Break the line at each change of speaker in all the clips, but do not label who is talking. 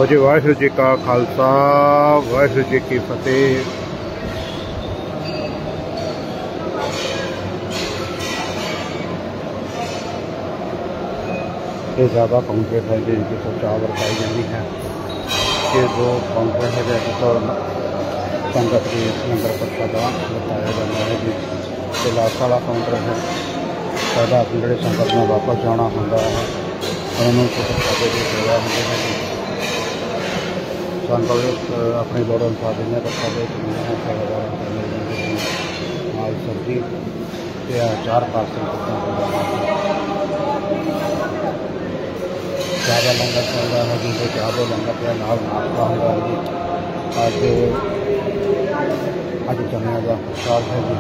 जी वाहिगुरू जी का खालसा वाहिगुरू जी की फतेह। ये ज़्यादा काउंटर है जिनकी तो चावल पाई जाती है। ये जो काउंटर है जैसे तो संगत की लंगर प्रसाद बताया जाता है जी। ये लास्ट वाला काउंटर है। सादा अपनी संगत में वापस जाना होता है उन्होंने प्रसादे की सेवा होती है जी। संगत अपनी लोड़ अनुसार जिन्हें प्रसादे सेवादार माल सब्जी या 4 पार्सल ज़्यादा लंगर चल रहा है जी। ज़्यादा लंगर के नाल नाश्ता होगा जी। अज चने का प्रसाद है जी।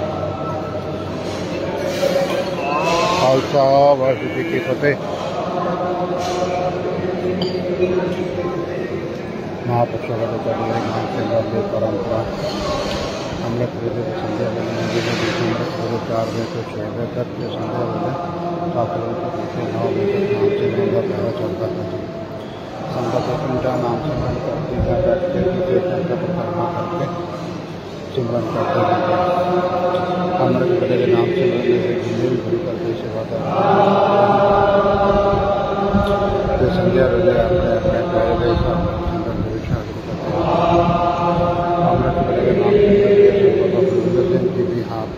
खालसा वाहिगुरू जी की फतेह। महापुरुषों वाले चढ़ी परंपरा हमने पूरे संध्या वेले पूरे 4 बजे से 6 बजे तक संध्या वेले 7 बजे से 9 बजे तक नाम सिमरन का पहरा चलता है जी। संगत घंटा नाम सिमरन करती है, बैठ के कीर्तन का परिक्रमा करके सिमरन करते हैं। अमृत वेले के नाम सिमरन में जिन्हें भी गुरु करके सेवादार संध्या वेले अपने अपने प्यारे गए संगत अमृत वेले के नाम सिमरन की भी हाथ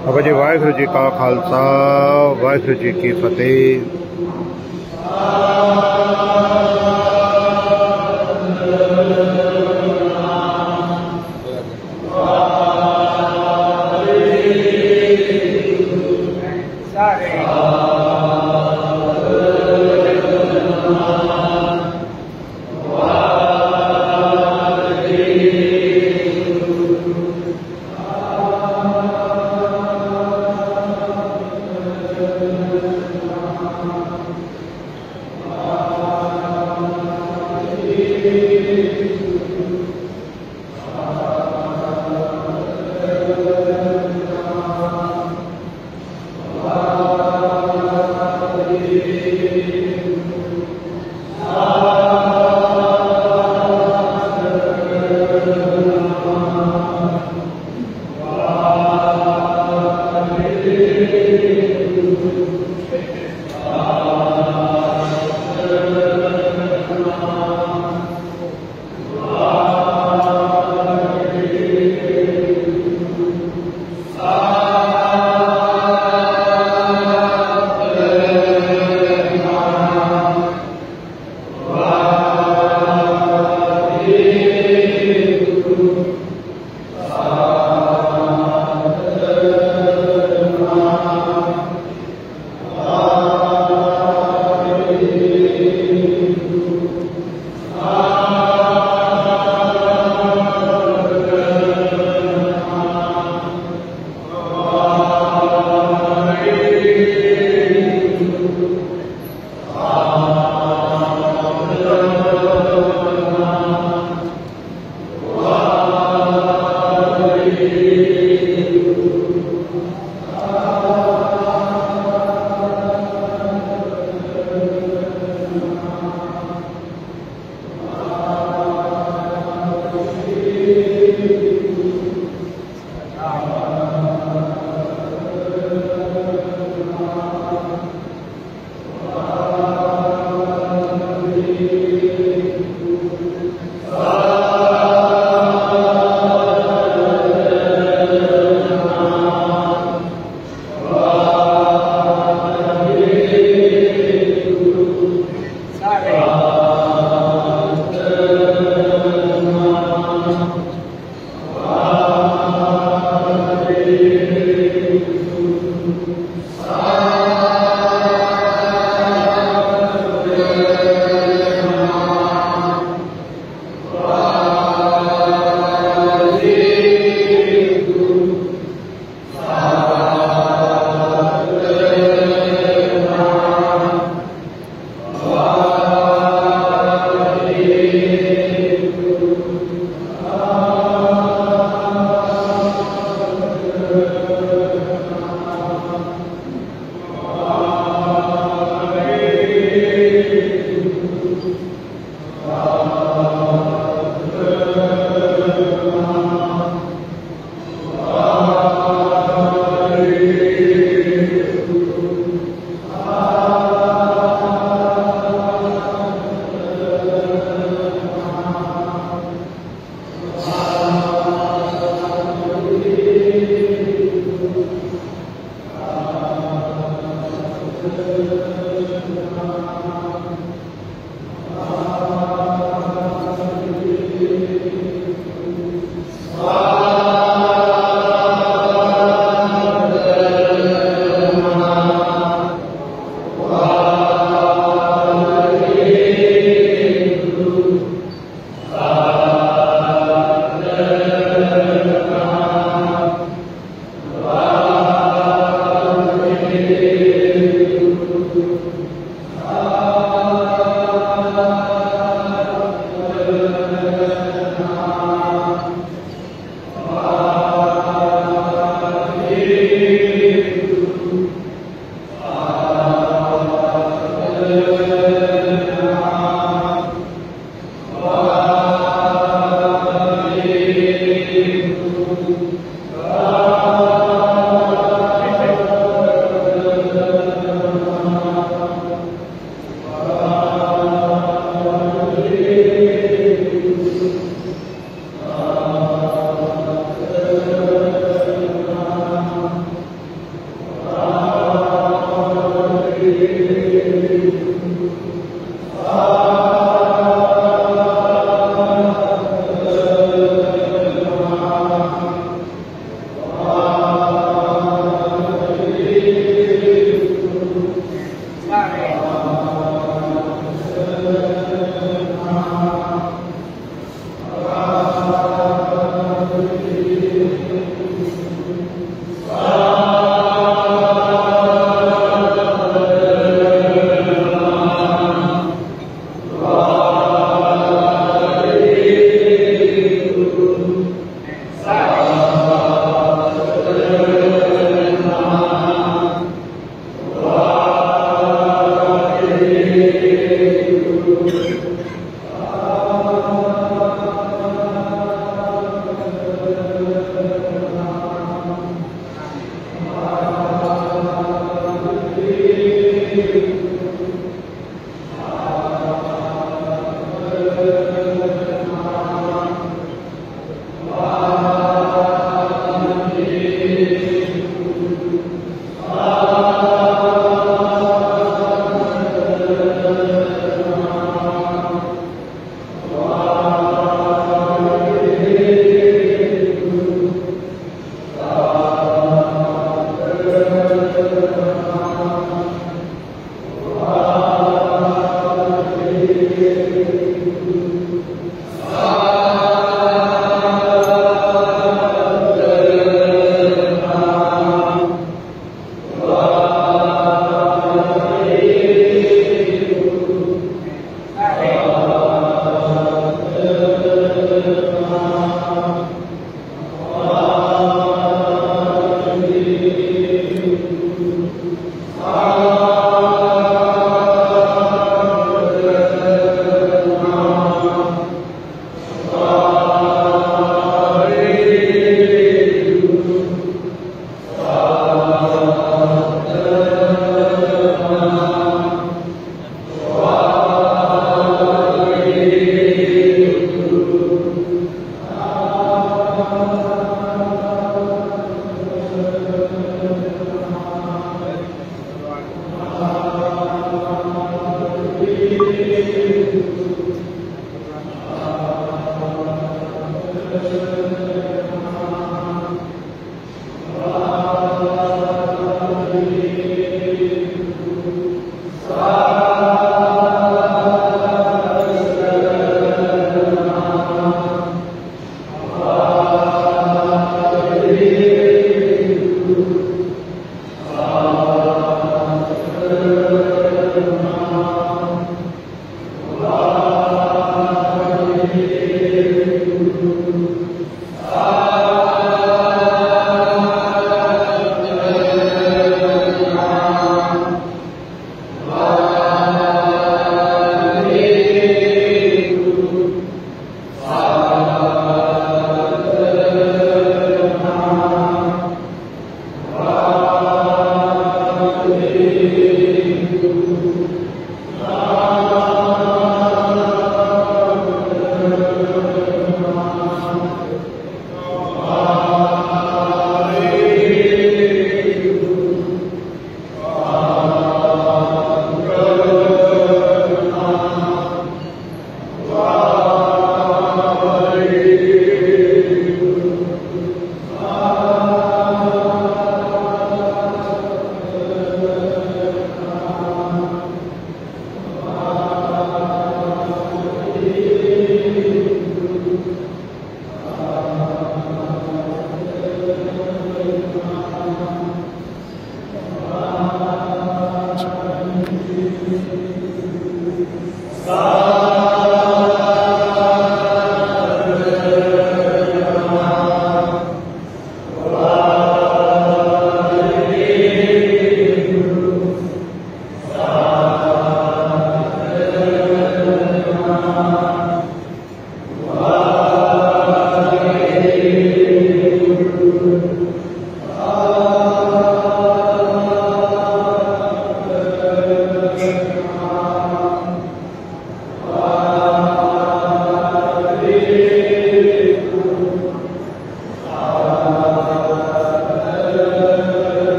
बाबा जी वाहिगुरू जी का खालसा वाहिगुरू जी की फतेह।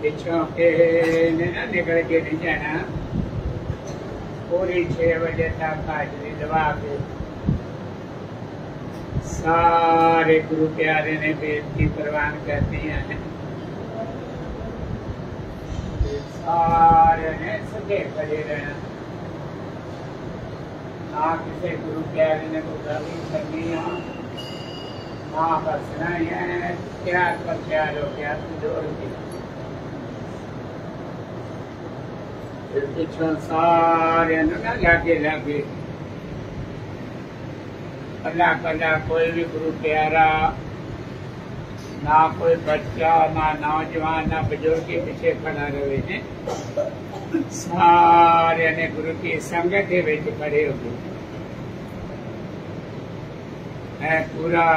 पिछों के ना निकल के नहीं जाना, पूरी 6 बजे तक हाजिरी दबा के सारे गुरु प्यारे ने बेनती प्रवान कर दिया है। सारे ने सके खड़े रहना, ना किसी गुरु प्यारे ने गुजारी करनी है, ना बसना है। प्यार पर प्यार हो गया तो जोड़ दिया। पिछों सारे ना लागे लागे अल्लाह कल्ला कोई भी गुरु प्यारा ना कोई बच्चा ना नौजवान ना बुजुर्ग के पीछे खड़ा रहे हैं, सारे ने गुरु की संगत के विच खड़े हो गए। पूरा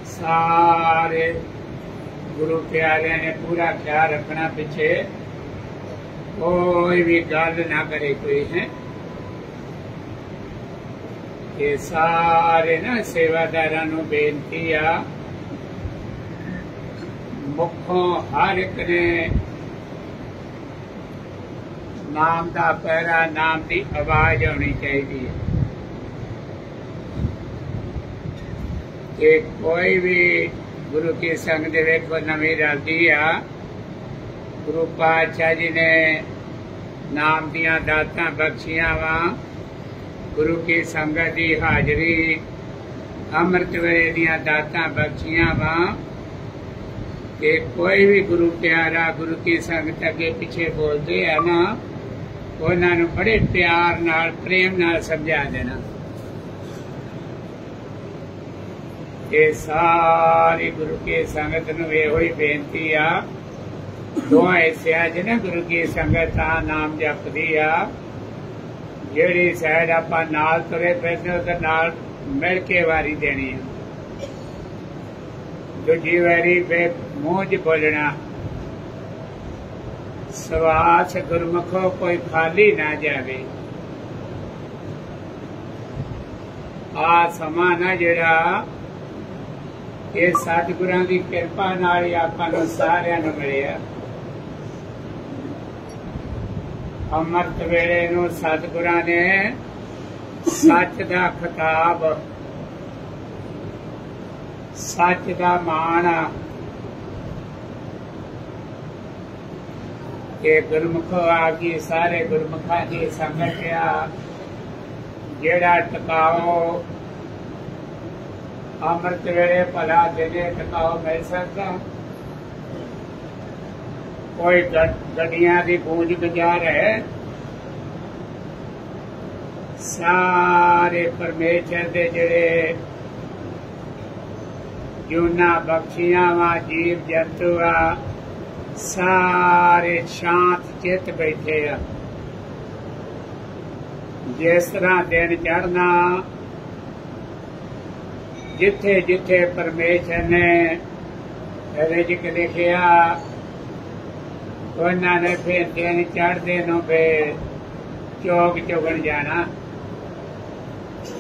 सारे गुरु प्यारे ने पूरा ख्याल रखना पीछे कोई भी गल ना करे कोई है। ये सारे ना सेवादारां नूं बेनती आ, मुखों हर एक ने नाम दा पैरा, नाम दी आवाज होनी चाहिए कि कोई भी गुरु की संग दे वेखो नवीं रागी आ। गुरु पातशाह जी ने नाम दियां दातां बख्शियां वा, गुरु की संगत की हाजरी अमृत वेले दियां दातां बख्शियां वा कि कोई भी गुरु प्यारा गुरु की संगत अगे पिछे बोलते है ना, उन्होंने बड़े प्यार नाल प्रेम नाल समझा देना। ये सारी गुरु की संगत नूं इहो ही बेनती आ, दोहां हिस्सियां च ना गुरु की संगत आ नाम जपदी आ। ਜਿਹੜੀ ਸਾਈਡ ਆਪਾਂ ਨਾਲ ਤੁਰੇ ਫਿਰਦੇ ਉਹਦੇ ਨਾਲ ਮਿਲ ਕੇ ਵਾਰੀ ਦੇਣੀ ਹੈ। ਦੂਜੀ ਵਾਰੀ ਮੂੰਹ 'ਚ ਬੋਲਣਾ, ਸਵਾਸ ਗੁਰਮੁਖੋ ਕੋਈ ਖਾਲੀ ਨਾ ਜਾਵੇ। ਆ ਸਮਾਂ ਨਾ ਜਿਹੜਾ ਇਹ ਸਤਿਗੁਰਾਂ ਦੀ ਕਿਰਪਾ ਨਾਲ ਹੀ ਆਪਾਂ ਨੂੰ ਸਾਰਿਆਂ ਨੂੰ ਮਿਲਿਆ। अमृत वेले नूं सतगुरां ने सच दा खिताब, सच दा मान के गुरमुखो आ गई। सारे गुरमुखां दी संगत आ, जेड़ा टकाओ अमृत वेले भला दिने टकाओ मिल सकदा। कोई गड्डियां दी गूंज गुजार है, सारे परमेश्वर दे जेड़े जूना बख्शियां वा जीव जंतु आ, सारे शांत चित बैठे आ। जिस तरह दिन चढ़ना, जिथे जिथे परमेश्वर ने रिज़्क लिखिया उन्होंने फिर दिन चढ़ते नु फिर चौक चुगन जाना।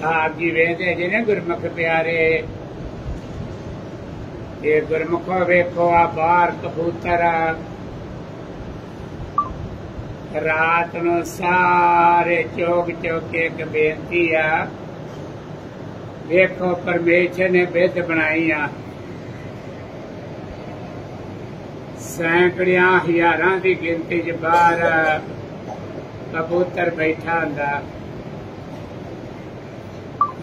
आप जी वेखते जी ने गुरमुख प्यारे, ये गुरमुखो वेखो आ बाहर कबूतर रात नूं सारे चौक चौके एक बेनती आ, वेखो परमेश्वर ने बिध बनाई आ। सैकड़ियां हजारां की गिनती च बाहर कबूतर बैठा हुंदा।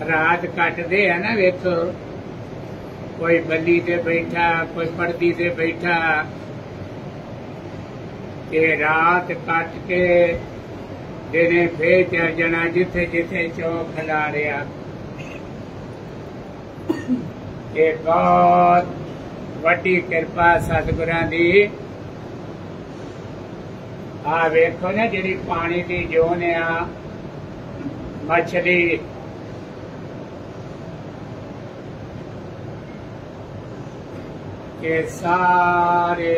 रात कटदे है ना, वेखो कोई बल्ली ते बैठा, कोई पर्दी ते बैठा, ते रात कट के दिने फिर चल जाना जिथे जिथे चौक खिलारिया। ये बहुत वड्डी किरपा सतगुरां दी। आ वेखो ना जिहड़ी पानी दी जोन आ, मछली के सारे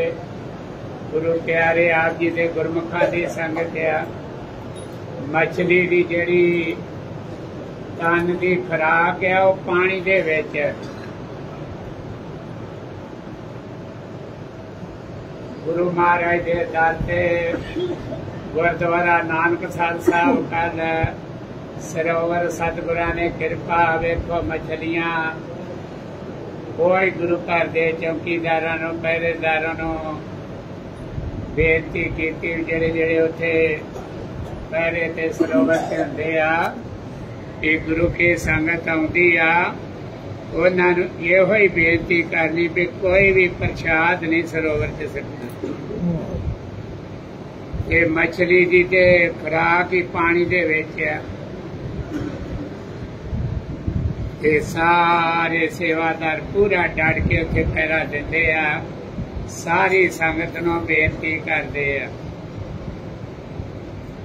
गुरु प्यारे आप जी दे गुरमुखां दी संगत आ। मछली दी जिहड़ी तन दी खुराक है वो पानी दे विच, गुरु महाराज दे दाते गुरुद्वारा नानकसर साहब कल सरोवर सतगुरां ने कृपा। वेखो मछलियां कोई गुरु घर दे चौकीदारां नूं पहरेदारां नूं बेनती कीती, जेड़े जेड़े उत्थे पहरे ते सरोवर ते हुंदे आ कि गुरु की संगत आउंदी आ, उन्हां नूं इहो ही बेनती करनी भी कोई भी प्रसाद नहीं सरोवर च सुट्टना। ये मछली दी ते खुराक ही पानी दे विच आ। ते सारे सेवादार पूरा डट के उत्थे पैरा दिंदे आ, सारी संगत नूं बेनती करदे आ।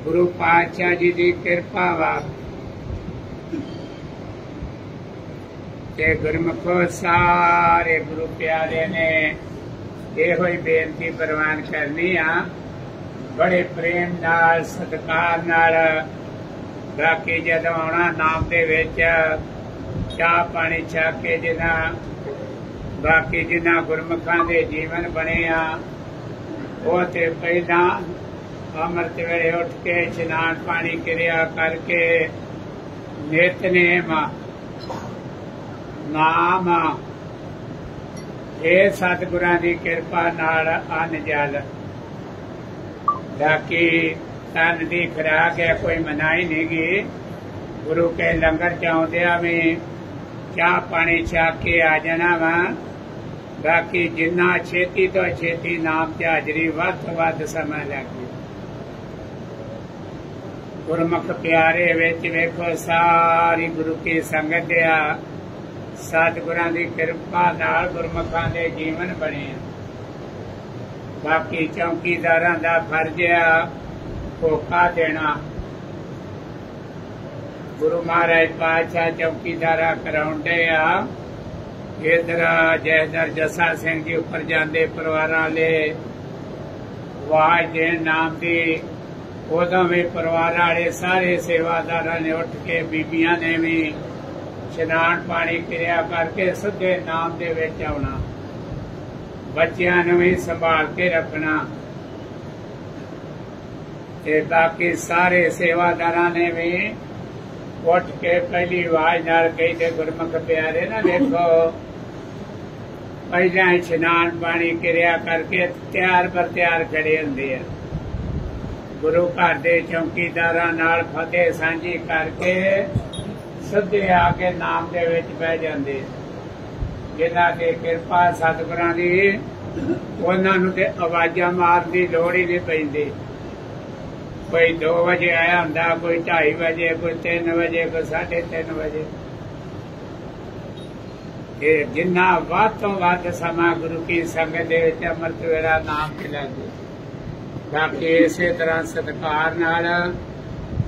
गुरु पातशाह जी की कृपा वा ते गुरमुखो सारे गुरु प्यारे ने इहो ही बेनती प्रवान करनी आ, बड़े प्रेम नाल सत्कार नाल। बाकी जदों आउणा नाम दे विच चाह पानी छक के जिन्ना बाकी जिन्ना गुरमुखां दे जीवन बने आ, वो ते पहला अमृत वेले उठ के इशनान पानी क्रिया करके नितनेम नाम ये सतगुरां दी कृपा नाल अन्न जल बाकी तन दी खुराक है, कोई मनाही नहीं गी। गुरु के लंगर चाउंदिया में चाह पानी छक के आ जाना वा। बाकी जिन्ना छेती तो छेती नाम ते हाजरी वध तो वध समय लगे। गुरमुख प्यारे विच वेखो सारी गुरु की संगत आ, सतगुरां दी कृपा नाल गुरमुखां दे जीवन बने। बाकी चौकीदारां दा फर्ज आ होका देना। गुरु महाराज पातशाह चौकीदारा कराउंदे आ। इधर जैदर जसा सिंह जी उपर जांदे परिवारां वाले आवाज देण नाम दी, उदों भी परिवार वाले सारे सेवादारां ने उठ के बीबियां ने भी इशनान पानी क्रिया करके सीधे नाम दे विच आउणा। बच्चियां नूं भी संभाल के रखना ते बाकी सारे सेवादारां ने भी उठ के पहली आवाज नाल कही ते गुरमुख प्यारे ना देखो पहला इशनान पानी क्रिया करके तैयार पर तैयार खड़े हुंदे आ। गुरु घर दे चौकीदारां नाल फतेह सांझी करके सिद्धे आके नाम दे विच बह जांदे। जिन्हां ते कृपा सतगुरां दी उन्हां नूं ते आवाज़ां मारन दी लोड़ ही नहीं पैंदी। कोई 2 बजे आया हुंदा, कोई 2:30 बजे, कोई 3 बजे, कोई 3:30 बजे। जिन्ना वध तो वध समा गुरु की संगत दे विच अमृत वेला नाम ते लगे। बाकी इसे तरह सत्कार नाल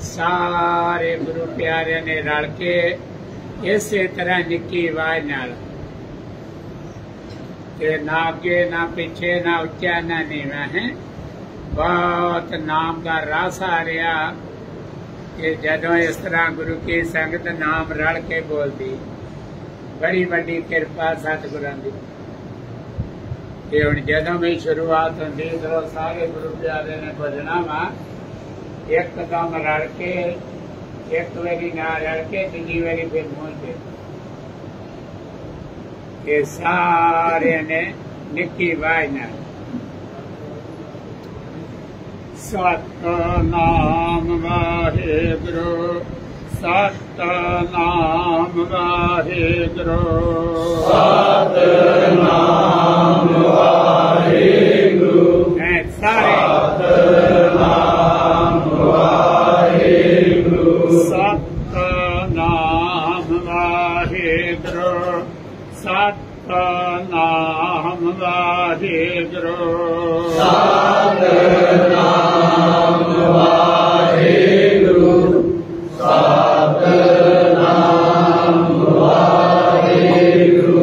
सारे गुरु प्यारे ने रल के इसे तरह निक्की आवाज नाल ना अगे ना पिछे ना उच्चा ना नीवा है बहुत नाम का रस आ रहा कि जदों इस तरह गुरु की संगत नाम रल के बोलती बड़ी बड़ी कृपा सतगुरां दी। हुण जदों भी शुरुआत होंदी तो सारे गुरु प्यारे ने बजना वा एकदम रल के एक बारी ना रल के तीजी बारी फिर पहुंचे। ये सारे ने निक्की आवाज न सतनाम वाहिगुरु सतनाम वाहिगुरु सतनाम वाहिगुरु सारे सतनाम वाहिगुरु सतनाम वाहिगुरु सतनाम वाहिगुरु सतनाम वाहिगुरु सतनाम वाहिगुरु नाम वाहिगुरु सतनाम वाहिगुरु